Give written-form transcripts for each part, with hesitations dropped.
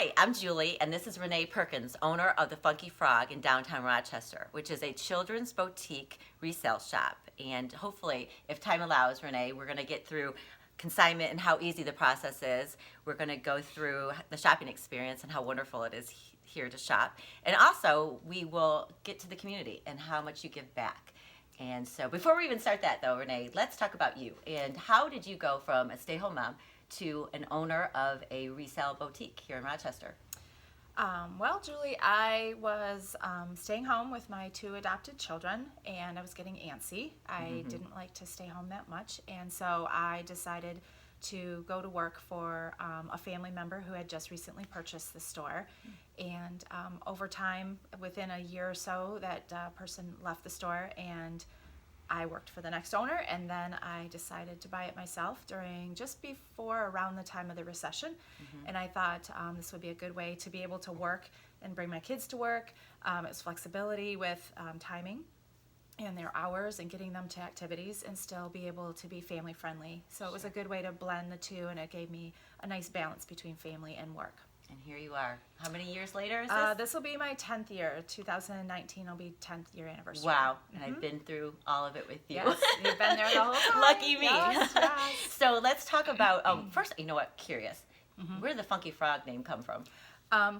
Hi, I'm Julie, and this is Renee Perkins, owner of the Funky Frog in downtown Rochester, which is a children's boutique resale shop. And hopefully, if time allows, Renee, we're going to get through consignment and how easy the process is. We're going to go through the shopping experience and how wonderful it is here to shop. And also, we will get to the community and how much you give back. And so before we even start that, though, Renee, let's talk about you. And how did you go from a stay-home mom to an owner of a resale boutique here in Rochester? Well, Julie, I was staying home with my 2 adopted children, and I was getting antsy. I didn't like to stay home that much, and so I decided to go to work for a family member who had just recently purchased the store. And over time, within a year or so, that person left the store, and I worked for the next owner, and then I decided to buy it myself just before around the time of the recession. And I thought this would be a good way to be able to work and bring my kids to work. It was flexibility with timing and their hours and getting them to activities and still be able to be family friendly. So it was a good way to blend the two, and it gave me a nice balance between family and work. And here you are. How many years later is this? This will be my 10th year. 2019 will be 10th year anniversary. Wow. And I've been through all of it with you. Yes, you've been there the whole time. Lucky me. Yes, yes. So let's talk about, first, you know what, curious. Where did the Funky Frog name come from?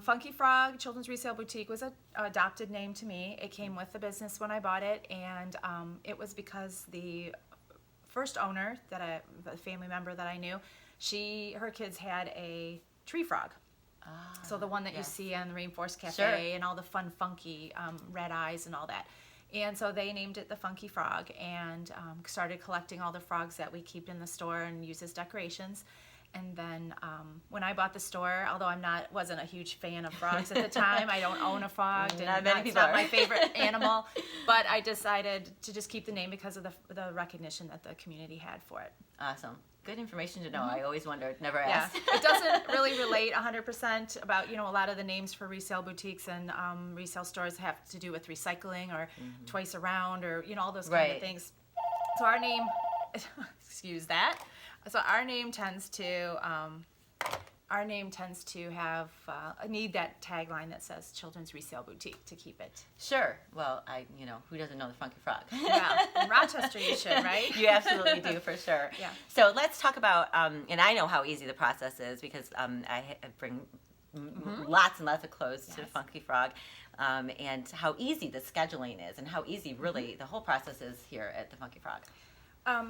Funky Frog Children's Resale Boutique was an adopted name to me. It came with the business when I bought it, and it was because the first owner, the family member that I knew, her kids had a tree frog. So the one that you see on the Rainforest Cafe and all the fun, funky red eyes and all that. And so they named it the Funky Frog, and started collecting all the frogs that we keep in the store and use as decorations. And then when I bought the store, although wasn't a huge fan of frogs at the time, I don't own a frog, and it's not my favorite animal, but I decided to just keep the name because of the recognition that the community had for it. Awesome. Good information to know. I always wondered, never asked. Yeah. It doesn't really relate 100% about, a lot of the names for resale boutiques and resale stores have to do with recycling or twice around or, all those kind of things. So our name, excuse that. So our name tends to have need that tagline that says Children's Resale Boutique to keep it. Sure. Well, who doesn't know the Funky Frog? Yeah. In Rochester, you should, right? You absolutely do, for sure. Yeah. So let's talk about, and I know how easy the process is because I bring lots and lots of clothes to Funky Frog, and how easy the scheduling is and how easy really the whole process is here at the Funky Frog.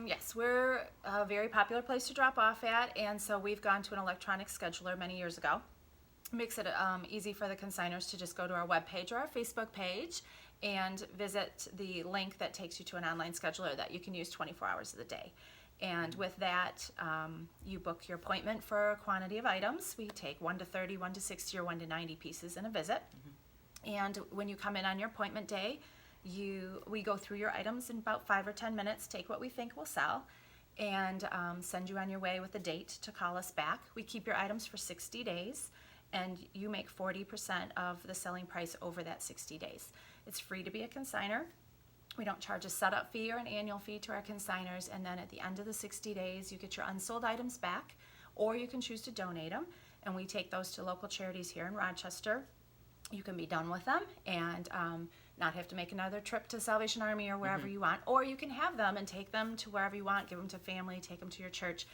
Yes, we're a very popular place to drop off at, and so we've gone to an electronic scheduler many years ago. It makes it easy for the consigners to just go to our webpage or our Facebook page and visit the link that takes you to an online scheduler that you can use 24 hours of the day. And with that, you book your appointment for a quantity of items. We take 1 to 30, 1 to 60, or 1 to 90 pieces in a visit. And when you come in on your appointment day, we go through your items in about 5 or 10 minutes, take what we think will sell, and send you on your way with a date to call us back. We keep your items for 60 days, and you make 40% of the selling price over that 60 days. It's free to be a consigner. We don't charge a setup fee or an annual fee to our consigners, and then at the end of the 60 days, you get your unsold items back, or you can choose to donate them, and we take those to local charities here in Rochester. You can be done with them and not have to make another trip to Salvation Army or wherever you want, or you can have them and take them to wherever you want, give them to family, take them to your church.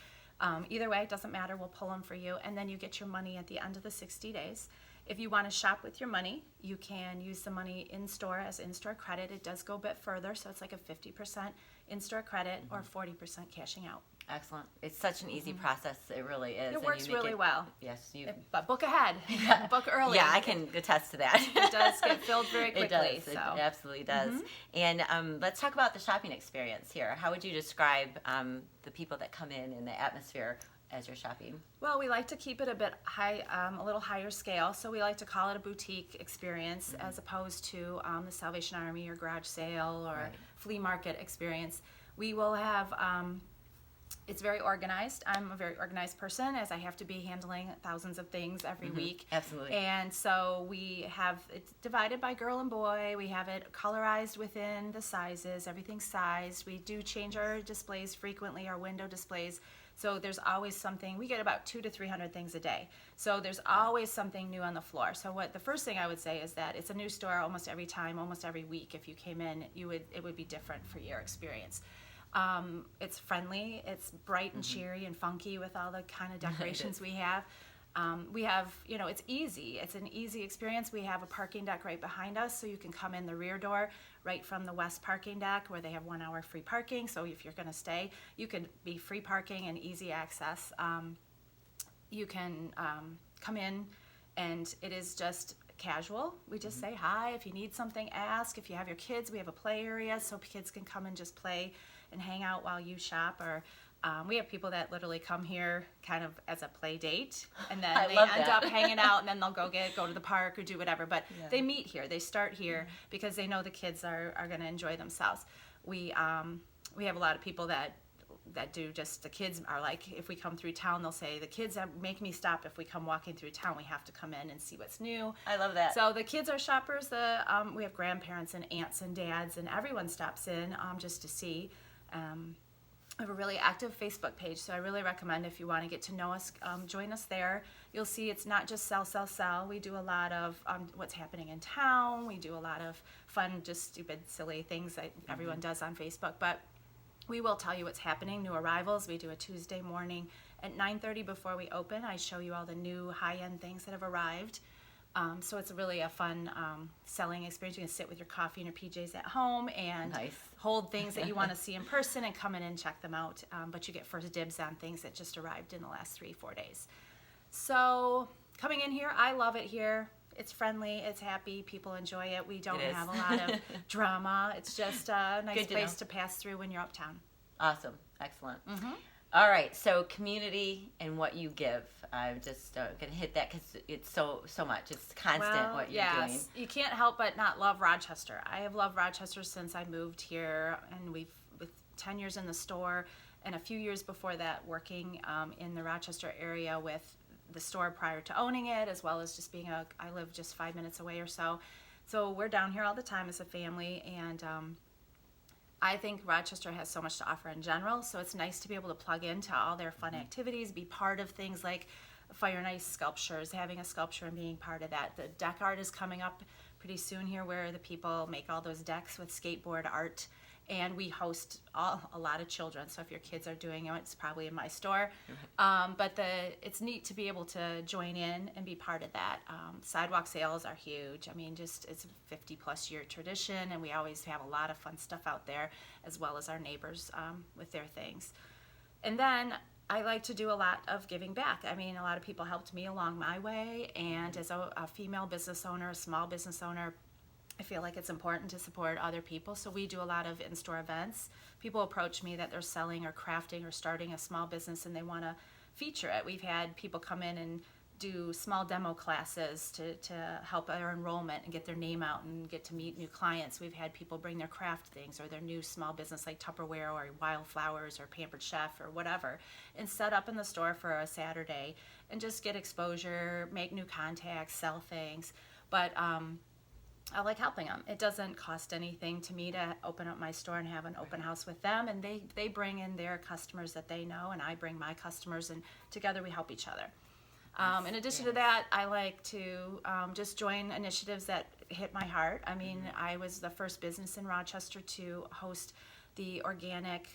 Either way, it doesn't matter, we'll pull them for you, and then you get your money at the end of the 60 days. If you want to shop with your money, you can use the money in-store as in-store credit. It does go a bit further, so it's like a 50% in-store credit or 40% cashing out. Excellent. It's such an easy process. It really is. It works really well. Yes. But book ahead. Book early. Yeah, I can attest to that. It does get filled very quickly. It does. So. It absolutely does. And let's talk about the shopping experience here. How would you describe the people that come in and the atmosphere as you're shopping? Well, we like to keep it a bit high, a little higher scale. So we like to call it a boutique experience as opposed to the Salvation Army or garage sale or flea market experience. We will have it's very organized. I'm a very organized person, as I have to be handling thousands of things every week. Absolutely. And so we have it divided by girl and boy. We have it colorized within the sizes. Everything's sized. We do change our displays frequently, our window displays, So there's always something. We get about 200 to 300 things a day. So there's always something new on the floor. So the first thing I would say is that it's a new store almost every time, almost every week. If you came in, it would be different for your experience. It's friendly, it's bright and cheery and funky with all the kind of decorations we have. It's easy. It's an easy experience. We have a parking deck right behind us, so you can come in the rear door right from the west parking deck where they have 1 hour free parking. So if you're going to stay, you can be free parking and easy access. You can come in, and it is just casual. We just say hi. If you need something, ask. If you have your kids, we have a play area so kids can come and just play and hang out while you shop. Or we have people that literally come here kind of as a play date, and then they end up hanging out, and then they'll go to the park or do whatever. But they meet here. They start here because they know the kids are going to enjoy themselves. We have a lot of people that do just, the kids are like, if we come through town, they'll say, the kids make me stop if we come walking through town. We have to come in and see what's new. I love that. So the kids are shoppers. We have grandparents and aunts and dads, and everyone stops in just to see. We have a really active Facebook page, so I really recommend, if you want to get to know us, join us there. You'll see it's not just sell. We do a lot of what's happening in town. We do a lot of fun, just stupid, silly things that everyone does on Facebook. But we will tell you what's happening, new arrivals. We do a Tuesday morning at 9:30 before we open. I show you all the new high-end things that have arrived. So it's really a fun selling experience. You can sit with your coffee and your PJs at home and hold things that you want to see in person and come in and check them out. But you get first dibs on things that just arrived in the last 3-4 days. So coming in here, I love it here. It's friendly, it's happy, people enjoy it. We don't have a lot of drama. It's just a nice place to pass through when you're uptown. Awesome. Excellent. All right, so community and what you give. I'm just going to hit that because it's so much. It's constant what you're doing. You can't help but not love Rochester. I have loved Rochester since I moved here, and with 10 years in the store, and a few years before that working in the Rochester area with the store prior to owning it, as well as just being I live just 5 minutes away or so. So we're down here all the time as a family, and I think Rochester has so much to offer in general, so it's nice to be able to plug into all their fun activities, be part of things like Fire Nice sculptures, having a sculpture and being part of that. The deck art is coming up pretty soon here, where the people make all those decks with skateboard art, and we host a lot of children, so if your kids are doing it, it's probably in my store. But it's neat to be able to join in and be part of that. Sidewalk sales are huge. I mean, it's a 50-plus year tradition, and we always have a lot of fun stuff out there, as well as our neighbors with their things. And then I like to do a lot of giving back. I mean, a lot of people helped me along my way, and as a female business owner, a small business owner, I feel like it's important to support other people, so we do a lot of in-store events. People approach me that they're selling or crafting or starting a small business and they want to feature it. We've had people come in and do small demo classes to help their enrollment and get their name out and get to meet new clients. We've had people bring their craft things or their new small business like Tupperware or Wildflowers or Pampered Chef or whatever, and set up in the store for a Saturday and just get exposure, make new contacts, sell things. But I like helping them. It doesn't cost anything to me to open up my store and have an open house with them, and they bring in their customers that they know, and I bring my customers, and together we help each other. In addition to that, I like to just join initiatives that hit my heart. I mean, I was the first business in Rochester to host the organic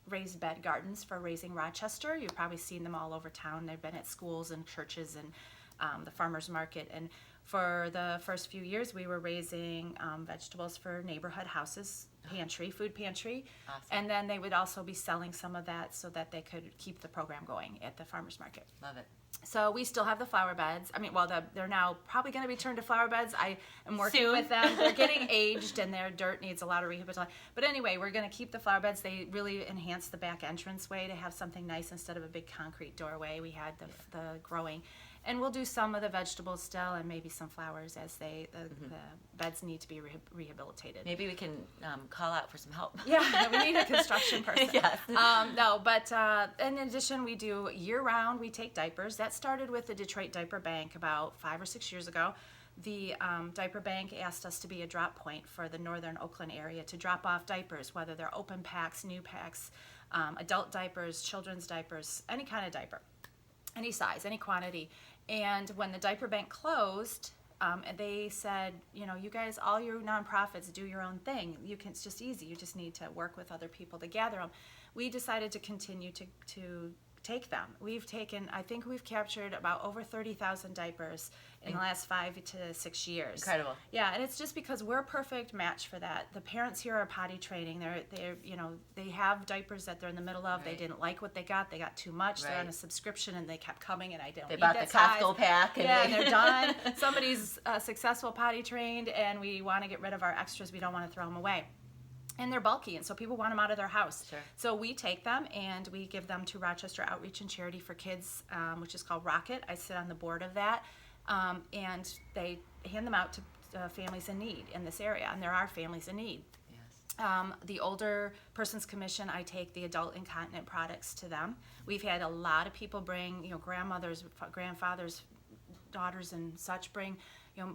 raised bed gardens for Raising Rochester. You've probably seen them all over town. They've been at schools and churches and the farmers market. And for the first few years, we were raising vegetables for neighborhood houses, food pantry. Awesome. And then they would also be selling some of that so that they could keep the program going at the farmers market. Love it. So we still have the flower beds. I mean, they're now probably going to be turned to flower beds. I am working Soon. with them. They're getting aged, and their dirt needs a lot of rehabilitation. But anyway, we're going to keep the flower beds. They really enhance the back entranceway to have something nice instead of a big concrete doorway. We had the growing. And we'll do some of the vegetables still, and maybe some flowers as the beds need to be rehabilitated. Maybe we can call out for some help. Yeah, we need a construction person. Yes. In addition, we do year-round, we take diapers. That started with the Detroit Diaper Bank about 5 or 6 years ago. The diaper bank asked us to be a drop point for the northern Oakland area to drop off diapers, whether they're open packs, new packs, adult diapers, children's diapers, any kind of diaper, any size, any quantity. And when the diaper bank closed, they said, you guys, all your nonprofits do your own thing. It's just easy. You just need to work with other people to gather them. We decided to continue to take them. I think we've captured about over 30,000 diapers in the last 5 to 6 years. Incredible. Yeah, and it's just because we're a perfect match for that. The parents here are potty training. They have diapers that they're in the middle of. Right. They didn't like what they got. They got too much. Right. They're on a subscription, and they kept coming, and I don't They need bought that the size. Costco pack. And they're done. Somebody's successful potty trained, and we want to get rid of our extras. We don't want to throw them away. And they're bulky, and so people want them out of their house. Sure. So we take them, and we give them to Rochester Outreach and Charity for Kids, which is called Rocket. I sit on the board of that. And they hand them out to families in need in this area, and there are families in need. Yes. The Older Persons Commission, I take the adult incontinent products to them. We've had a lot of people bring, grandmothers, grandfathers, daughters and such bring,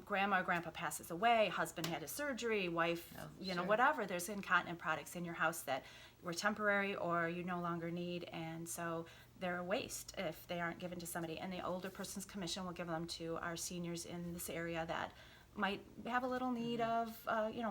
grandma or grandpa passes away, husband had a surgery, wife, Sure. whatever. There's incontinent products in your house that were temporary or you no longer need, and so they're a waste if they aren't given to somebody. And the Older Persons Commission will give them to our seniors in this area that might have a little need of,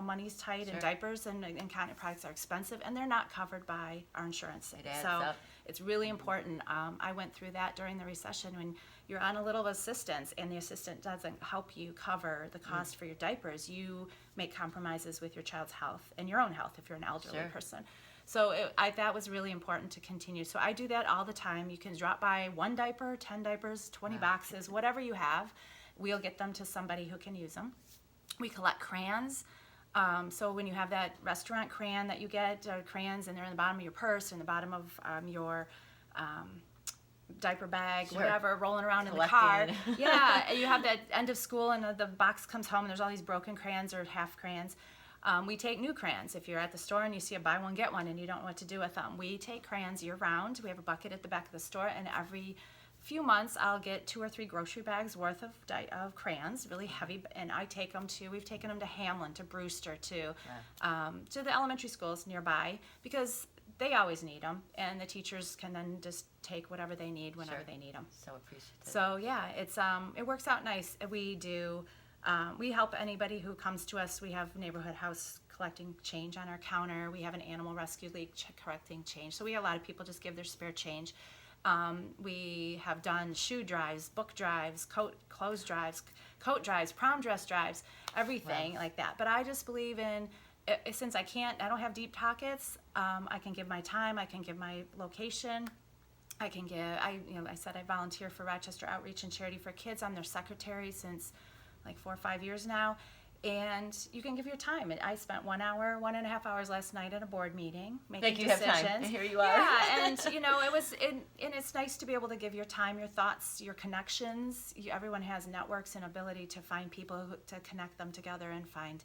money's tight, Sure. and diapers and incontinent products are expensive, and they're not covered by our insurance. It adds So up. it's really important. I went through that during the recession when you're on a little assistance and the assistant doesn't help you cover the cost for your diapers. You make compromises with your child's health and your own health if you're an elderly Sure. person. So that was really important to continue. So I do that all the time. You can drop by 1 diaper, 10 diapers, 20 boxes, whatever you have. We'll get them to somebody who can use them. We collect crayons. So when you have that restaurant crayon that you get, crayons, and they're in the bottom of your purse, in the bottom of your diaper bag, Sure. whatever, rolling around in the car. Collecting. Yeah, and you have that end of school, and the box comes home, and there's all these broken crayons or half crayons. We take new crayons. If you're at the store and you see a buy one, get one, and you don't know what to do with them, we take crayons year round. We have a bucket at the back of the store, and every few months I'll get 2 or 3 grocery bags worth of crayons, really heavy, and I take them we've taken them to Hamlin, to Brewster, to the elementary schools nearby, because they always need them, and the teachers can then just take whatever they need whenever Sure. they need them. So appreciative. So yeah, it works out nice. We help anybody who comes to us. We have Neighborhood House collecting change on our counter. We have an Animal Rescue League collecting change. So we have a lot of people just give their spare change. We have done shoe drives, book drives, clothes drives, coat drives, prom dress drives, everything like that. But I just believe in, since I don't have deep pockets, I can give my time, I can give my location. I said I volunteer for Rochester Outreach and Charity for Kids. I'm their secretary since like 4 or 5 years now. And you can give your time. And I spent 1.5 hours last night at a board meeting making you decisions. have time. And here you are. Yeah, and and it's nice to be able to give your time, your thoughts, your connections. Everyone has networks and ability to find people to connect them together and find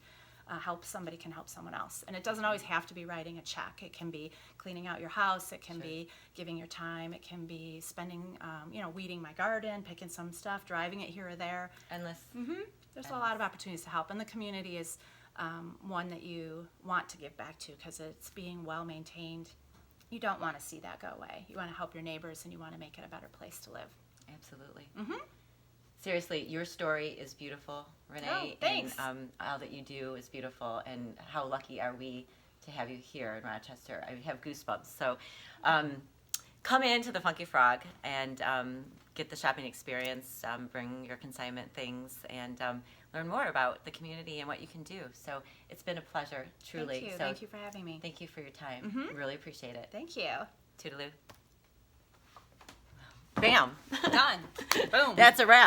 help. Somebody can help someone else, and it doesn't always have to be writing a check. It can be cleaning out your house. It can Sure. be giving your time. It can be spending, weeding my garden, picking some stuff, driving it here or there. Endless. There's a lot of opportunities to help, and the community is one that you want to give back to because it's being well maintained. You don't want to see that go away. You want to help your neighbors, and you want to make it a better place to live. Absolutely. Seriously, your story is beautiful, Renee. Oh, thanks. And all that you do is beautiful, and how lucky are we to have you here in Rochester. I have goosebumps. So come into the Funky Frog and get the shopping experience, bring your consignment things, and learn more about the community and what you can do. So it's been a pleasure, truly. Thank you. So Thank you for having me. Thank you for your time. Really appreciate it. Thank you. Toodaloo. Bam. Done. Boom. That's a wrap.